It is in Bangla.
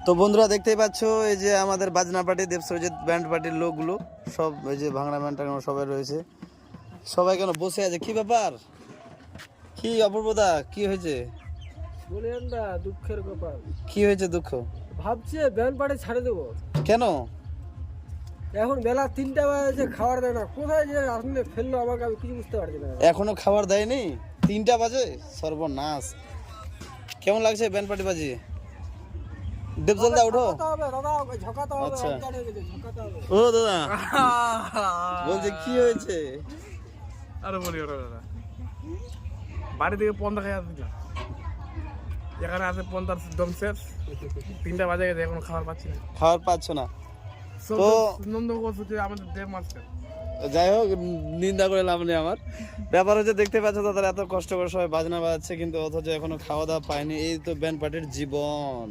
তো বন্ধুরা দেখতেই পাচ্ছ এই যে আমাদের বাজনা পার্টি দেবসরজিৎ ব্যান্ড পার্টির লোকগুলো সব এই যে ভাঙড়া ব্যান্ড সবাই রয়েছে। সবাই কেন বসে আছে, কি ব্যাপার, কি অপূর্বদা, কি হয়েছে? বলেন না, দুঃখের ব্যাপার। কি হয়েছে দুঃখ? ভাবছি ব্যান্ড পার্টি ছাড়ে দেবো। কেন? এখন বেলা 3টা বাজে, খাবার দেয় না। কোথায় যে আসলে ফেললো আমাকে, আমি কিছু বুঝতে পারছি না। এখনো খাবার দেয়নি? 3টা বাজে, সর্বনাশ। কেমন লাগছে ব্যান্ড পার্টি বাজিয়ে? দেবজলদা উঠো। ঝকাতে হবে দাদা, ঝকাতে হবে। আচ্ছা। অজ্ঞান হয়ে গেছে, ঝকাতে হবে। ও দাদা বলছে কি হয়েছে? আরে বলি ওরা দাদা, বাড়ি থেকে পন্থা খাই আসছিলাম, এখানে আছে পন্থার দম শেষ। 3টা বাজে গেছে, এখন খাবার পাচ্ছি না। খাবার পাচ্ছ না? সব তো নন্দ করছে আমাদের দেব মাস্টার। যাই হোক, নিন্দা করে লাভ নেই আমার। ব্যাপার হচ্ছে দেখতে পাচ্ছ তাদের এত কষ্ট করে সবাই বাজনা বাজাচ্ছে, কিন্তু অথচ এখনো খাওয়া দাওয়া পায়নি। এই তো ব্যান্ড পার্টির জীবন।